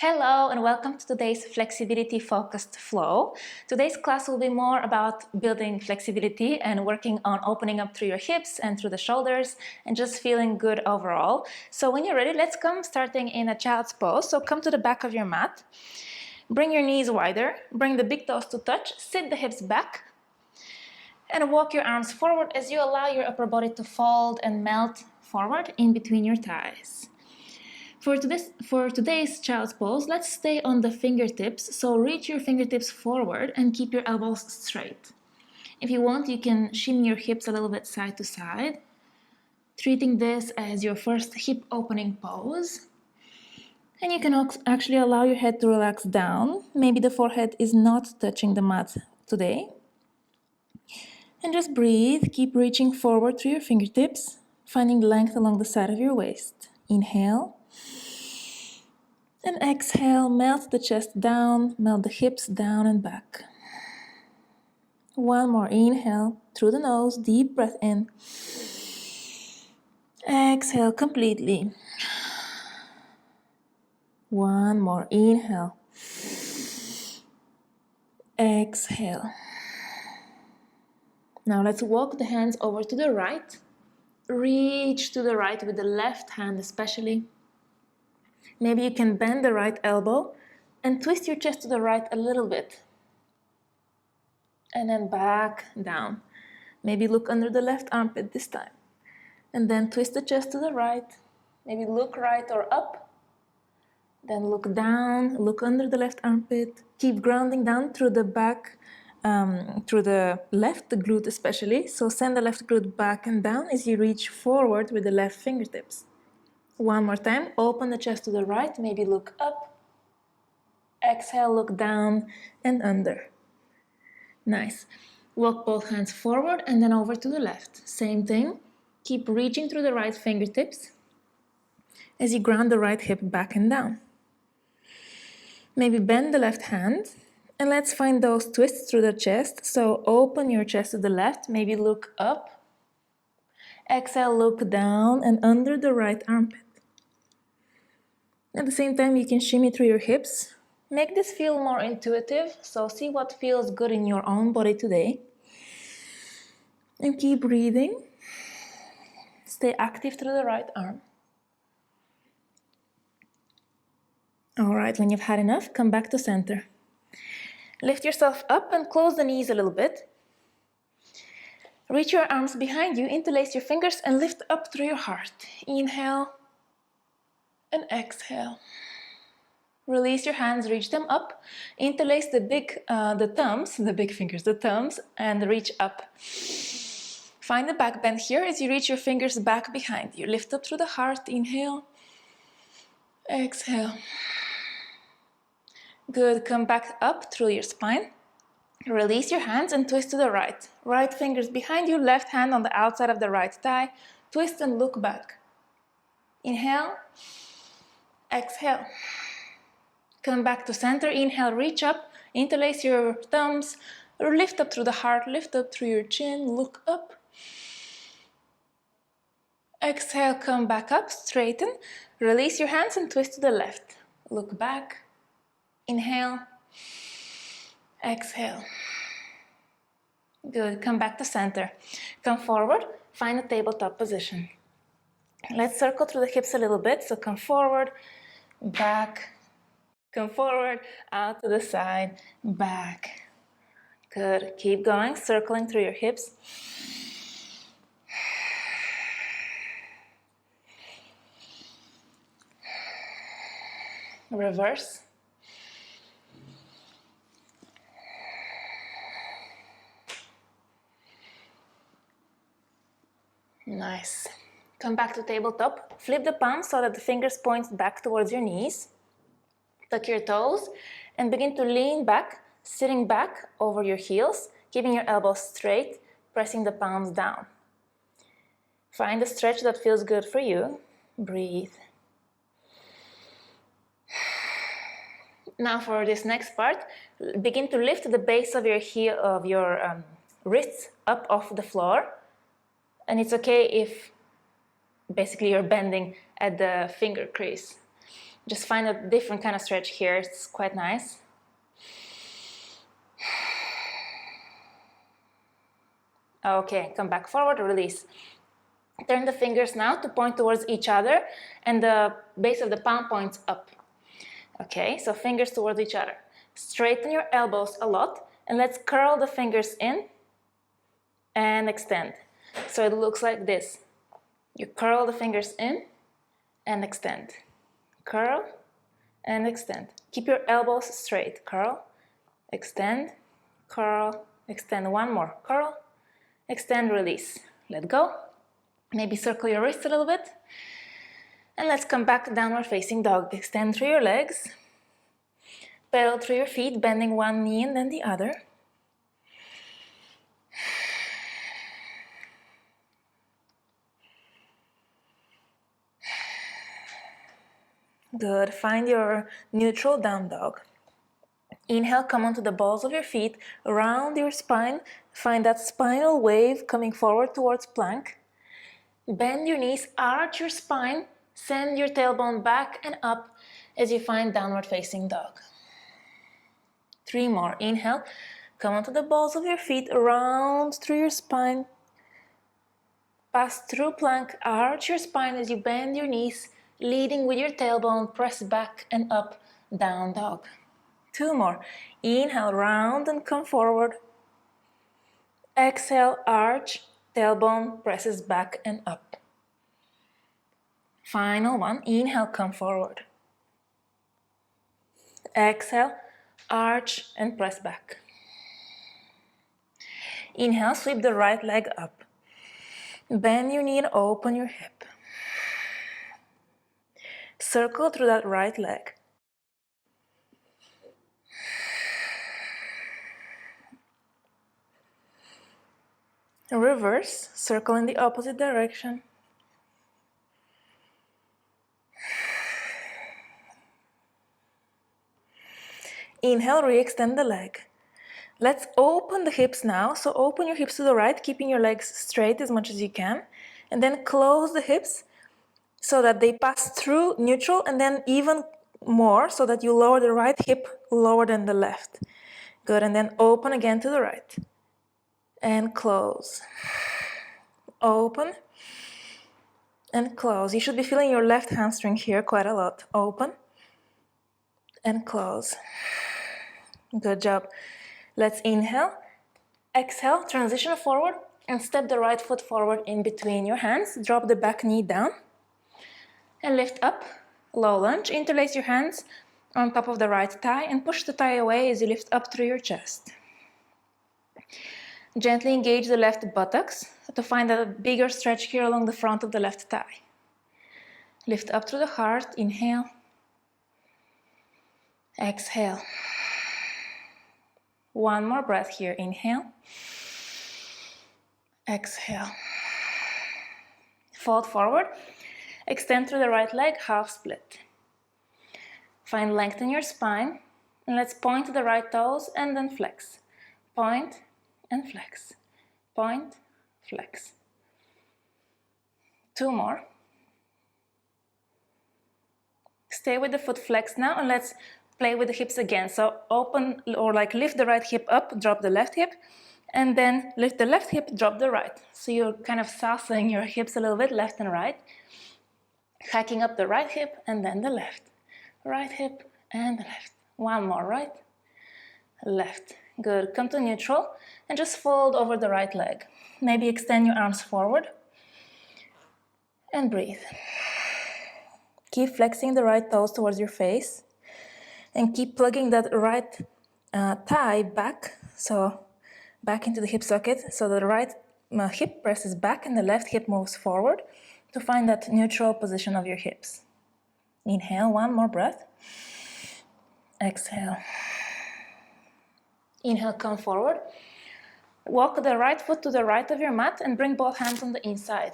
Hello and welcome to today's flexibility focused flow. Today's class will be more about building flexibility and working on opening up through your hips and through the shoulders and just feeling good overall. So when you're ready, let's come starting in a child's pose. So come to the back of your mat, bring your knees wider, bring the big toes to touch, sit the hips back and walk your arms forward as you allow your upper body to fold and melt forward in between your thighs. For today's child's pose, let's stay on the fingertips. So reach your fingertips forward and keep your elbows straight. If you want, you can shimmy your hips a little bit side to side, treating this as your first hip opening pose. And you can actually allow your head to relax down. Maybe the forehead is not touching the mat today. And just breathe. Keep reaching forward through your fingertips, finding length along the side of your waist. Inhale. And exhale, melt the chest down, melt the hips down and back. One more inhale through the nose, deep breath in. Exhale completely. One more inhale. Exhale. Now let's walk the hands over to the right. Reach to the right with the left hand especially. Maybe you can bend the right elbow and twist your chest to the right a little bit. And then back down. Maybe look under the left armpit this time. And then twist the chest to the right. Maybe look right or up. Then look down, look under the left armpit. Keep grounding down through the back, through the left glute especially. So send the left glute back and down as you reach forward with the left fingertips. One more time, open the chest to the right, maybe look up. Exhale, look down and under. Nice. Walk both hands forward and then over to the left. Same thing. Keep reaching through the right fingertips as you ground the right hip back and down. Maybe bend the left hand and let's find those twists through the chest. So open your chest to the left, maybe look up. Exhale, look down and under the right armpit. At the same time, you can shimmy through your hips. Make this feel more intuitive, so see what feels good in your own body today. And keep breathing. Stay active through the right arm. All right, when you've had enough, come back to center. Lift yourself up and close the knees a little bit. Reach your arms behind you, interlace your fingers and lift up through your heart. Inhale. And exhale. Release your hands, reach them up. Interlace the thumbs, the big fingers, the thumbs, and reach up. Find the back bend here as you reach your fingers back behind you. Lift up through the heart. Inhale. Exhale. Good. Come back up through your spine. Release your hands and twist to the right. Right fingers behind you, left hand on the outside of the right thigh. Twist and look back. Inhale. Exhale. Come back to center. Inhale, reach up. Interlace your thumbs. Lift up through the heart. Lift up through your chin. Look up. Exhale, come back up. Straighten. Release your hands and twist to the left. Look back. Inhale. Exhale. Good. Come back to center. Come forward. Find a tabletop position. Let's circle through the hips a little bit. So come forward. Back, come forward, out to the side, back. Good. Keep going, circling through your hips. Reverse. Nice. Come back to tabletop. Flip the palms so that the fingers point back towards your knees. Tuck your toes and begin to lean back, sitting back over your heels, keeping your elbows straight, pressing the palms down. Find a stretch that feels good for you. Breathe. Now for this next part, begin to lift the base of your wrists up off the floor. And it's okay if basically you're bending at the finger crease. Just find a different kind of stretch here. It's quite nice. Okay, come back forward, release. Turn the fingers now to point towards each other and the base of the palm points up. Okay, so fingers towards each other. Straighten your elbows a lot and let's curl the fingers in and extend. So it looks like this. You curl the fingers in and extend. Curl and extend. Keep your elbows straight. Curl, extend, curl, extend. One more. Curl, extend, release. Let go. Maybe circle your wrist a little bit. And let's come back downward facing dog. Extend through your legs. Pedal through your feet, bending one knee and then the other. Good. Find your neutral down dog. Inhale, come onto the balls of your feet, around your spine. Find that spinal wave coming forward towards plank. Bend your knees, arch your spine, send your tailbone back and up as you find downward facing dog. 3 more. Inhale, come onto the balls of your feet, around through your spine. Pass through plank, arch your spine as you bend your knees, leading with your tailbone, press back and up, down dog. 2 more. Inhale, round and come forward. Exhale, arch, tailbone presses back and up. Final one. Inhale, come forward. Exhale, arch and press back. Inhale, sweep the right leg up. Bend your knee and open your hip. Circle through that right leg. Reverse, circle in the opposite direction. Inhale, re-extend the leg. Let's open the hips now. So open your hips to the right, keeping your legs straight as much as you can. And then close the hips so that they pass through neutral and then even more so that you lower the right hip lower than the left. Good, and then open again to the right. And close. Open and close. You should be feeling your left hamstring here quite a lot. Open and close. Good job. Let's inhale, exhale, transition forward and step the right foot forward in between your hands. Drop the back knee down and lift up, low lunge. Interlace your hands on top of the right thigh and push the thigh away as you lift up through your chest. Gently engage the left buttocks to find a bigger stretch here along the front of the left thigh. Lift up through the heart, inhale, exhale. One more breath here, inhale, exhale. Fold forward, extend through the right leg, half split. Find length in your spine, and let's point to the right toes and then flex. Point and flex, point, flex. 2 more. Stay with the foot flexed now and let's play with the hips again. So open or like lift the right hip up, drop the left hip, and then lift the left hip, drop the right. So you're kind of salsaing your hips a little bit, left and right. Hiking up the right hip and then the left. Right hip and the left. One more, right, left. Good, come to neutral and just fold over the right leg. Maybe extend your arms forward and breathe. Keep flexing the right toes towards your face and keep plugging that right thigh back, so back into the hip socket, so the right hip presses back and the left hip moves forward to find that neutral position of your hips. Inhale, one more breath. Exhale. Inhale, come forward. Walk the right foot to the right of your mat and bring both hands on the inside.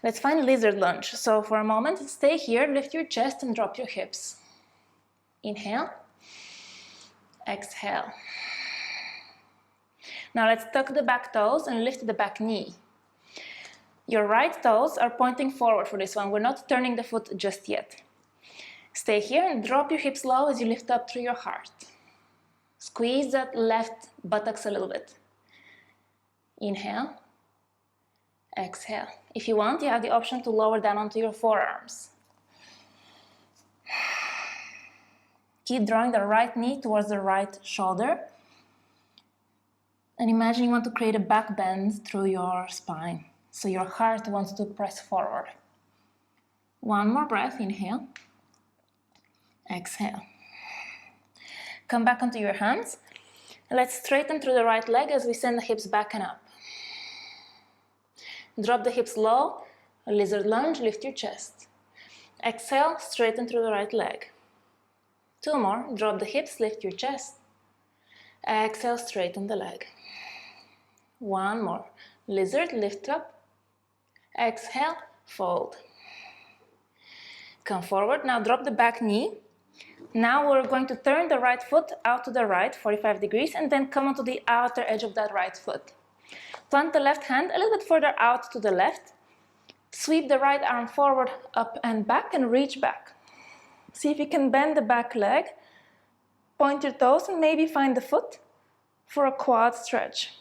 Let's find lizard lunge. So for a moment, stay here, lift your chest and drop your hips. Inhale, exhale. Now let's tuck the back toes and lift the back knee. Your right toes are pointing forward for this one. We're not turning the foot just yet. Stay here and drop your hips low as you lift up through your heart. Squeeze that left buttocks a little bit. Inhale. Exhale. If you want, you have the option to lower down onto your forearms. Keep drawing the right knee towards the right shoulder. And imagine you want to create a back bend through your spine. So your heart wants to press forward. One more breath, inhale. Exhale. Come back onto your hands. Let's straighten through the right leg as we send the hips back and up. Drop the hips low, a lizard lunge, lift your chest. Exhale, straighten through the right leg. Two more, drop the hips, lift your chest. Exhale, straighten the leg. One more, lizard, lift up. Exhale, fold. Come forward, now drop the back knee. Now we're going to turn the right foot out to the right, 45 degrees, and then come onto the outer edge of that right foot. Plant the left hand a little bit further out to the left. Sweep the right arm forward, up and back, and reach back. See if you can bend the back leg. Point your toes and maybe find the foot for a quad stretch.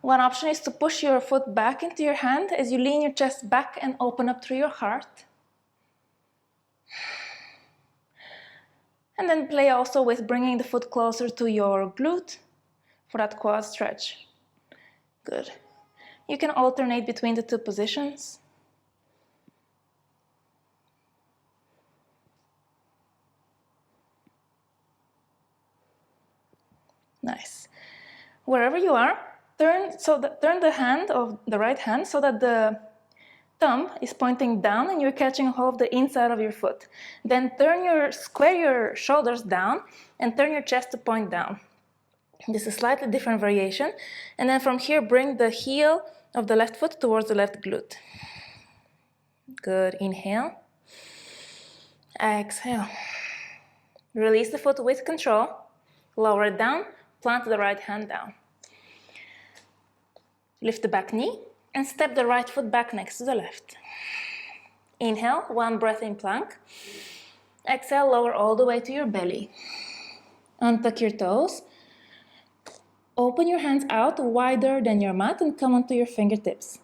One option is to push your foot back into your hand as you lean your chest back and open up through your heart. And then play also with bringing the foot closer to your glute for that quad stretch. Good. You can alternate between the two positions. Nice. Wherever you are, turn the hand of the right hand so that the thumb is pointing down and you're catching hold of the inside of your foot. Then square your shoulders down and turn your chest to point down. This is a slightly different variation. And then from here, bring the heel of the left foot towards the left glute. Good. Inhale. Exhale. Release the foot with control. Lower it down. Plant the right hand down. Lift the back knee and step the right foot back next to the left. Inhale, one breath in plank. Exhale, lower all the way to your belly. Untuck your toes. Open your hands out wider than your mat and come onto your fingertips.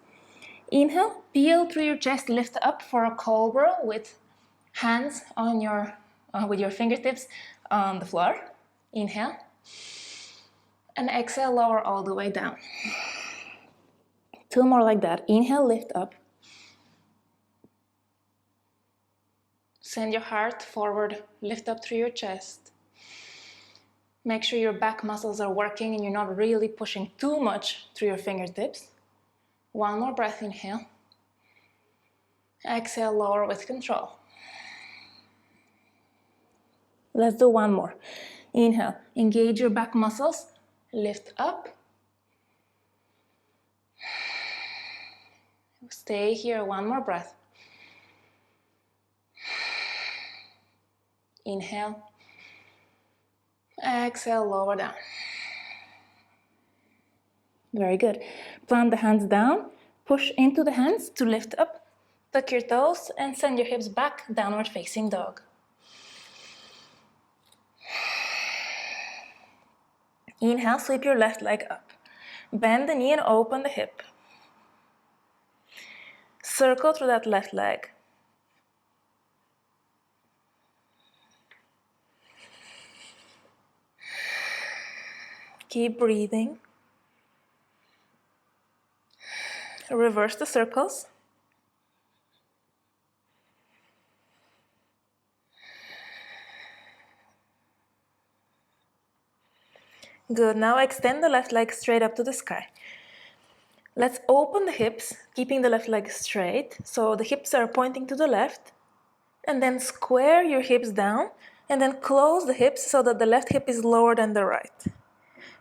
Inhale, peel through your chest, lift up for a Cobra with hands on with your fingertips on the floor. Inhale. And exhale, lower all the way down. Two more like that. Inhale, lift up. Send your heart forward, lift up through your chest. Make sure your back muscles are working and you're not really pushing too much through your fingertips. One more breath, inhale. Exhale, lower with control. Let's do one more. Inhale, engage your back muscles, lift up. Stay here, one more breath. Inhale. Exhale, lower down. Very good. Plant the hands down, push into the hands to lift up, tuck your toes and send your hips back, downward facing dog. Inhale, sweep your left leg up. Bend the knee and open the hip. Circle through that left leg. Keep breathing. Reverse the circles. Good. Now extend the left leg straight up to the sky. Let's open the hips, keeping the left leg straight. So the hips are pointing to the left. And then square your hips down. And then close the hips so that the left hip is lower than the right.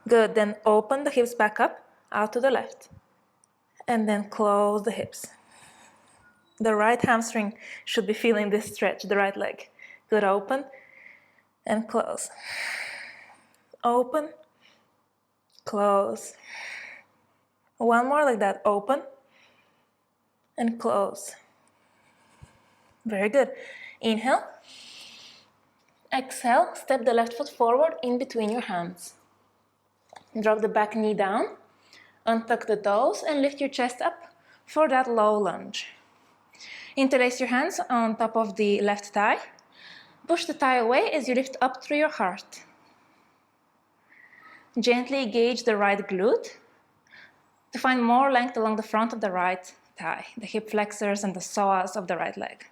Good. Then open the hips back up, out to the left. And then close the hips. The right hamstring should be feeling this stretch, the right leg. Good. Open and close. Open, close. One more like that. Open and close. Very good. Inhale. Exhale, step the left foot forward in between your hands. Drop the back knee down, untuck the toes, and lift your chest up for that low lunge. Interlace your hands on top of the left thigh. Push the thigh away as you lift up through your heart. Gently engage the right glute to find more length along the front of the right thigh, the hip flexors and the psoas of the right leg.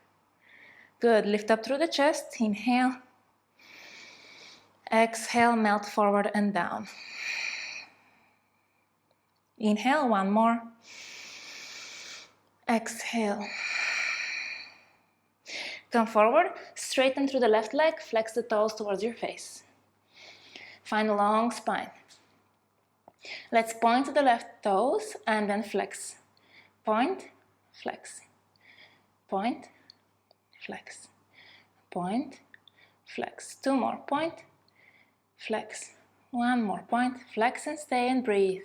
Good, lift up through the chest, inhale. Exhale, melt forward and down. Inhale, one more. Exhale. Come forward, straighten through the left leg, flex the toes towards your face. Find a long spine. Let's point to the left toes and then flex. Point, flex. Point, flex. Point, flex. Two more. Point, flex. One more. Point, flex and stay and breathe.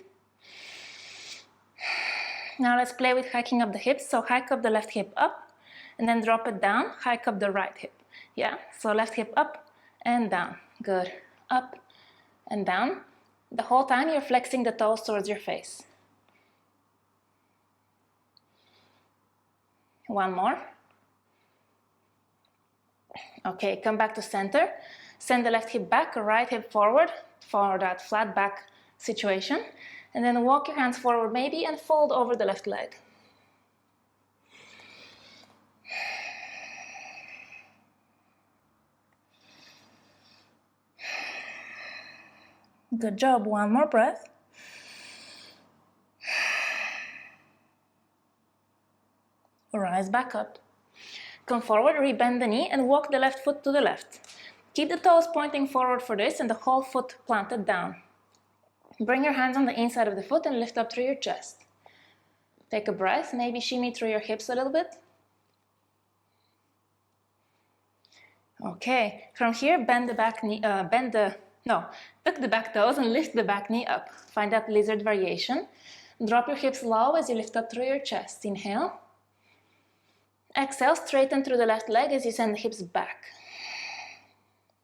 Now let's play with hiking up the hips. So hike up the left hip up and then drop it down. Hike up the right hip. Yeah, so left hip up and down. Good. Up and down. The whole time you're flexing the toes towards your face. One more. Okay, come back to center. Send the left hip back, right hip forward for that flat back situation. And then walk your hands forward maybe and fold over the left leg. Good job. One more breath. Rise back up. Come forward, rebend the knee and walk the left foot to the left. Keep the toes pointing forward for this and the whole foot planted down. Bring your hands on the inside of the foot and lift up through your chest. Take a breath, maybe shimmy through your hips a little bit. Okay, from here bend the back knee, tuck the back toes and lift the back knee up. Find that lizard variation. Drop your hips low as you lift up through your chest. Inhale. Exhale, straighten through the left leg as you send the hips back.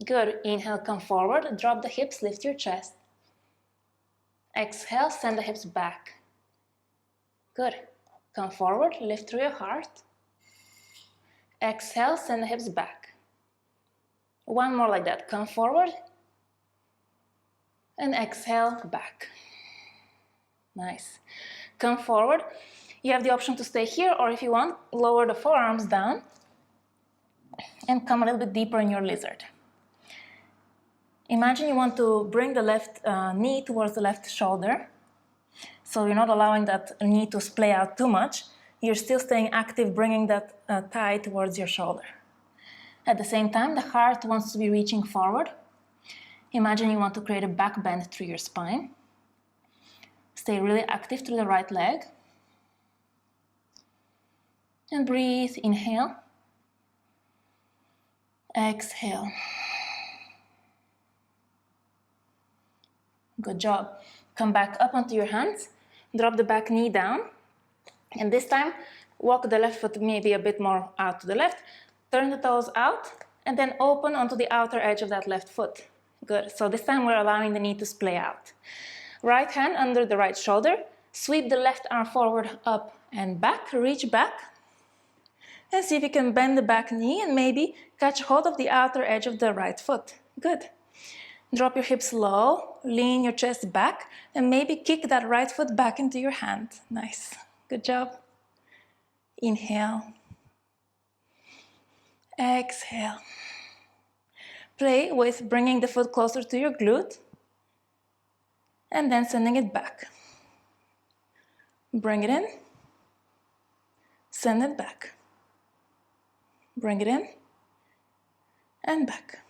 Good. Inhale, come forward, drop the hips, lift your chest. Exhale, send the hips back. Good. Come forward, lift through your heart. Exhale, send the hips back. One more like that. Come forward. And exhale, back. Nice. Come forward. You have the option to stay here, or if you want, lower the forearms down and come a little bit deeper in your lizard. Imagine you want to bring the left knee towards the left shoulder. So you're not allowing that knee to splay out too much. You're still staying active, bringing that thigh towards your shoulder. At the same time, the heart wants to be reaching forward. Imagine you want to create a back bend through your spine. Stay really active through the right leg. And breathe, inhale. Exhale. Good job. Come back up onto your hands. Drop the back knee down. And this time, walk the left foot maybe a bit more out to the left. Turn the toes out and then open onto the outer edge of that left foot. Good. So this time we're allowing the knee to splay out. Right hand under the right shoulder. Sweep the left arm forward, up and back. Reach back. And see if you can bend the back knee and maybe catch hold of the outer edge of the right foot. Good. Drop your hips low, lean your chest back, and maybe kick that right foot back into your hand. Nice. Good job. Inhale. Exhale. Play with bringing the foot closer to your glute and then sending it back. Bring it in. Send it back. Bring it in and back.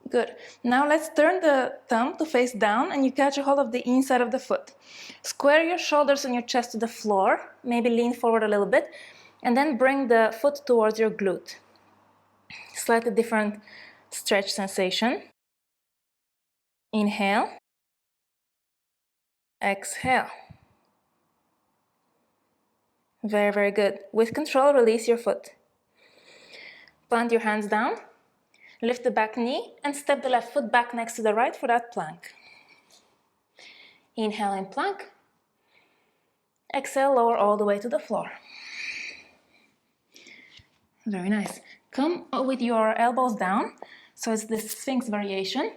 Good. Now let's turn the thumb to face down and you catch a hold of the inside of the foot. Square your shoulders and your chest to the floor. Maybe lean forward a little bit and then bring the foot towards your glute. Slightly different stretch sensation. Inhale. Exhale. Very, very good. With control, release your foot. Plant your hands down, lift the back knee, and step the left foot back next to the right for that plank. Inhale in plank. Exhale, lower all the way to the floor. Very nice. Come with your elbows down, so it's this Sphinx variation.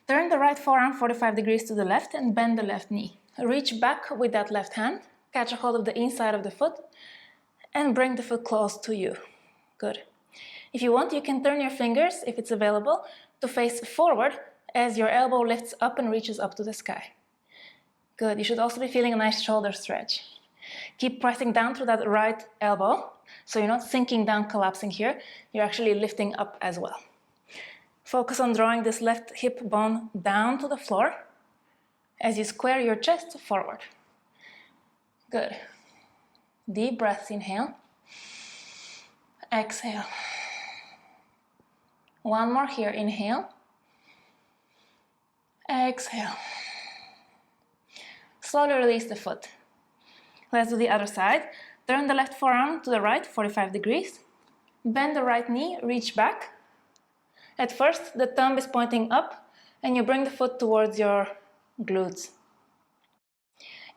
Turn the right forearm 45 degrees to the left and bend the left knee. Reach back with that left hand, catch a hold of the inside of the foot, and bring the foot close to you. Good. If you want, you can turn your fingers, if it's available, to face forward as your elbow lifts up and reaches up to the sky. Good. You should also be feeling a nice shoulder stretch. Keep pressing down through that right elbow, so you're not sinking down, collapsing here. You're actually lifting up as well. Focus on drawing this left hip bone down to the floor as you square your chest forward. Good. Deep breaths, inhale. Exhale. One more here, inhale. Exhale. Slowly release the foot. Let's do the other side. Turn the left forearm to the right, 45 degrees. Bend the right knee, reach back. At first, the thumb is pointing up, and you bring the foot towards your glutes.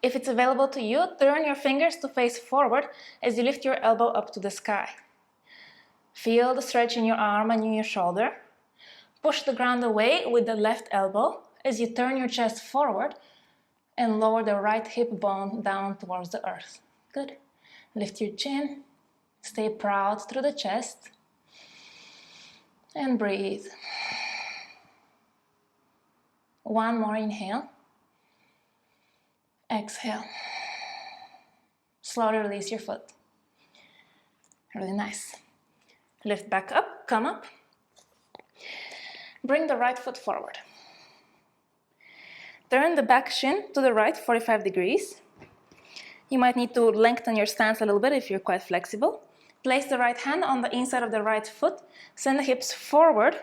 If it's available to you, turn your fingers to face forward as you lift your elbow up to the sky. Feel the stretch in your arm and in your shoulder. Push the ground away with the left elbow as you turn your chest forward and lower the right hip bone down towards the earth. Good. Lift your chin. Stay proud through the chest. And breathe. One more inhale. Exhale. Slowly release your foot. Really nice. Lift back up, come up. Bring the right foot forward. Turn the back shin to the right, 45 degrees. You might need to lengthen your stance a little bit if you're quite flexible. Place the right hand on the inside of the right foot. Send the hips forward.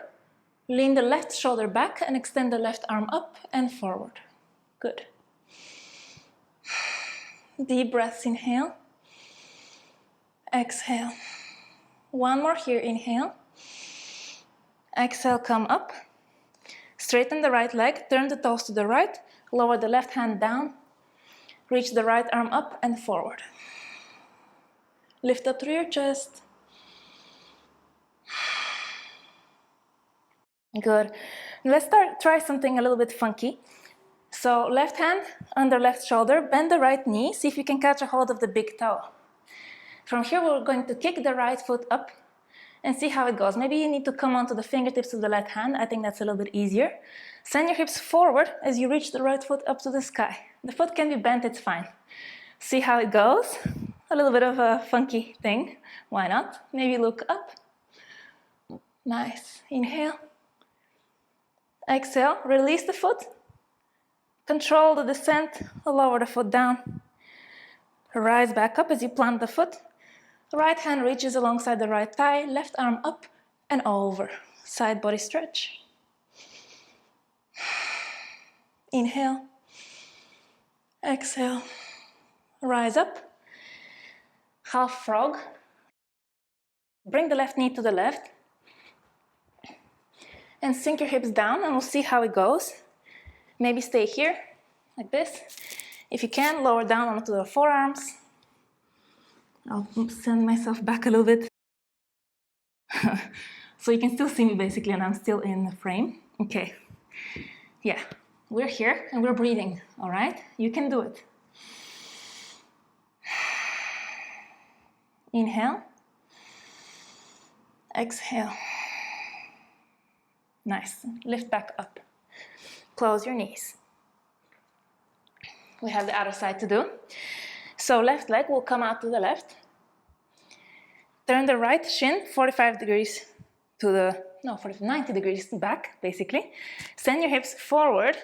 Lean the left shoulder back and extend the left arm up and forward. Good. Deep breaths, inhale. Exhale. One more here, inhale. Exhale, come up. Straighten the right leg, turn the toes to the right, lower the left hand down, reach the right arm up and forward. Lift up through your chest. Good. Let's try something a little bit funky. So left hand under left shoulder, bend the right knee, see if you can catch a hold of the big toe. From here, we're going to kick the right foot up and see how it goes. Maybe you need to come onto the fingertips of the left hand. I think that's a little bit easier. Send your hips forward as you reach the right foot up to the sky. The foot can be bent, it's fine. See how it goes. A little bit of a funky thing. Why not? Maybe look up. Nice. Inhale. Exhale. Release the foot. Control the descent. Lower the foot down. Rise back up as you plant the foot. Right hand reaches alongside the right thigh. Left arm up and over. Side body stretch. Inhale. Exhale. Rise up. Half frog. Bring the left knee to the left. And sink your hips down and we'll see how it goes. Maybe stay here, like this. If you can, lower down onto the forearms. I'll send myself back a little bit. So you can still see me basically and I'm still in the frame. Okay. Yeah, we're here and we're breathing, all right? You can do it. Inhale. Exhale. Nice. Lift back up. Close your knees. We have the other side to do. So left leg will come out to the left. Turn the right shin 45 degrees to the, 90 degrees back, basically. Send your hips forward.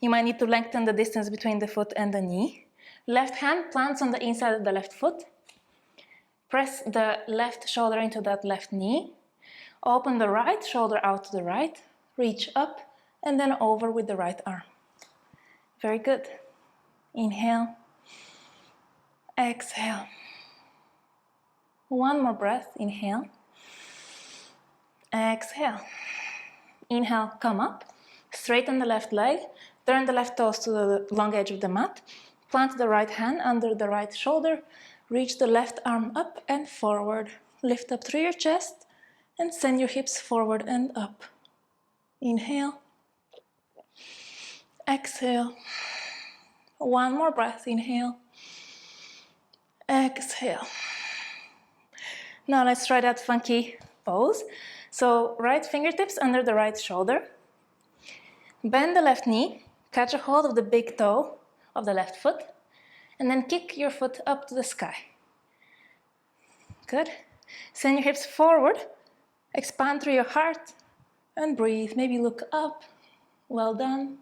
You might need to lengthen the distance between the foot and the knee. Left hand plants on the inside of the left foot. Press the left shoulder into that left knee. Open the right shoulder out to the right. Reach up and then over with the right arm. Very good. Inhale. Exhale. One more breath. Inhale. Exhale. Inhale, come up. Straighten the left leg. Turn the left toes to the long edge of the mat. Plant the right hand under the right shoulder. Reach the left arm up and forward. Lift up through your chest and send your hips forward and up. Inhale. Exhale. One more breath. Inhale. Exhale. Now let's try that funky pose. So right fingertips under the right shoulder. Bend the left knee. Catch a hold of the big toe of the left foot. And then kick your foot up to the sky. Good. Send your hips forward. Expand through your heart. And breathe. Maybe look up. Well done.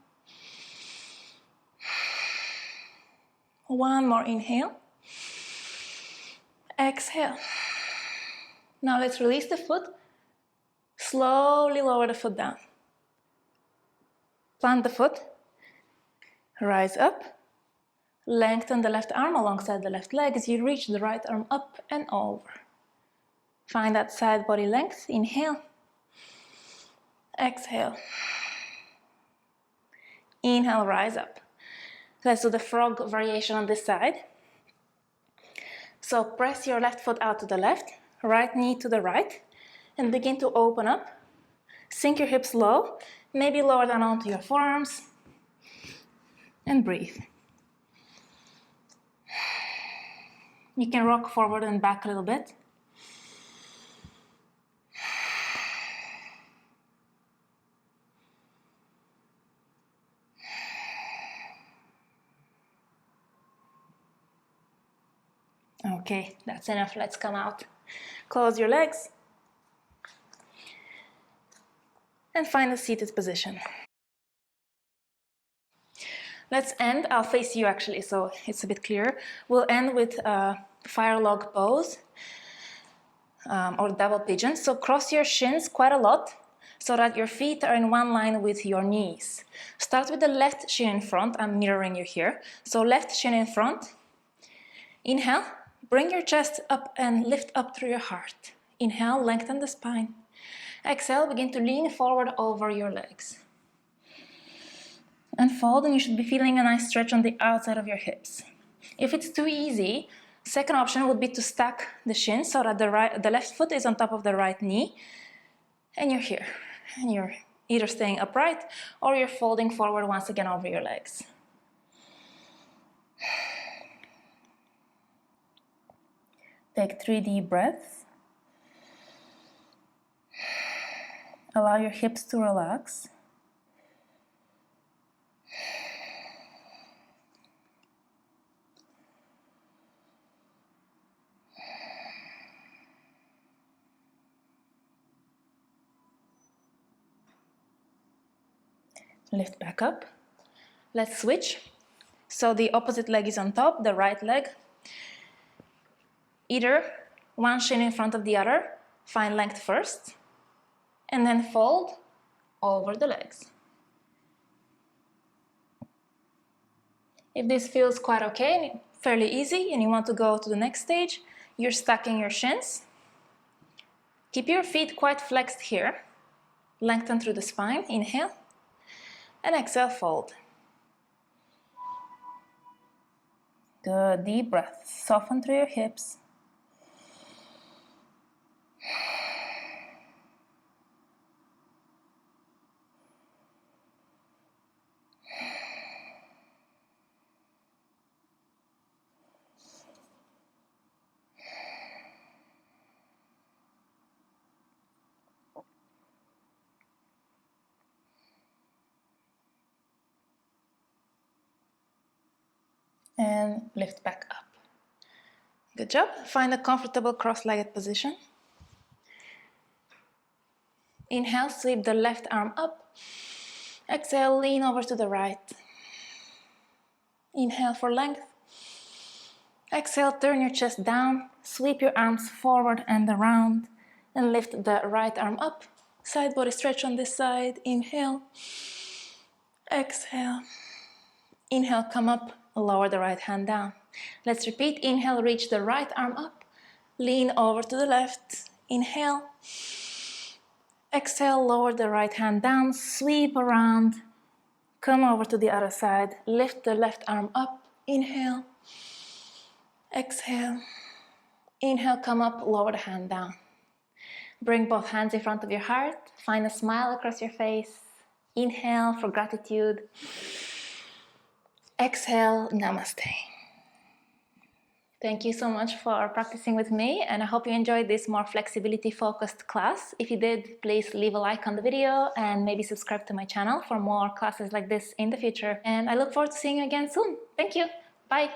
One more inhale. Exhale. Now let's release the foot. Slowly lower the foot down. Plant the foot. Rise up. Lengthen the left arm alongside the left leg as you reach the right arm up and over. Find that side body length. Inhale. Exhale. Inhale, rise up. Let's do the frog variation on this side. So press your left foot out to the left, right knee to the right, and begin to open up. Sink your hips low, maybe lower down onto your forearms, and breathe. You can rock forward and back a little bit. Okay, that's enough. Let's come out. Close your legs. And find a seated position. Let's end. I'll face you actually, so it's a bit clearer. We'll end with a fire log pose or double pigeon. So cross your shins quite a lot so that your feet are in one line with your knees. Start with the left shin in front. I'm mirroring you here. So left shin in front. Inhale. Bring your chest up and lift up through your heart. Inhale, lengthen the spine. Exhale, begin to lean forward over your legs. And fold, and you should be feeling a nice stretch on the outside of your hips. If it's too easy, second option would be to stack the shins so that the left foot is on top of the right knee. And you're here. And you're either staying upright or you're folding forward once again over your legs. Take 3 deep breaths. Allow your hips to relax. Lift back up. Let's switch. So the opposite leg is on top, the right leg. Either one shin in front of the other, find length first, and then fold over the legs. If this feels quite okay, fairly easy, and you want to go to the next stage, you're stacking your shins. Keep your feet quite flexed here. Lengthen through the spine, inhale, and exhale, fold. Good, deep breath, soften through your hips. And lift back up. Good job. Find a comfortable cross-legged position. Inhale, sweep the left arm up. Exhale, lean over to the right. Inhale for length. Exhale, turn your chest down. Sweep your arms forward and around. And lift the right arm up. Side body stretch on this side. Inhale. Exhale. Inhale, come up. Lower the right hand down. Let's repeat. Inhale, reach the right arm up. Lean over to the left. Inhale. Exhale, lower the right hand down, sweep around, come over to the other side, lift the left arm up, inhale, exhale, inhale, come up, lower the hand down. Bring both hands in front of your heart, find a smile across your face, inhale for gratitude, exhale, namaste. Thank you so much for practicing with me, and I hope you enjoyed this more flexibility focused class. If you did, please leave a like on the video and maybe subscribe to my channel for more classes like this in the future. And I look forward to seeing you again soon. Thank you. Bye.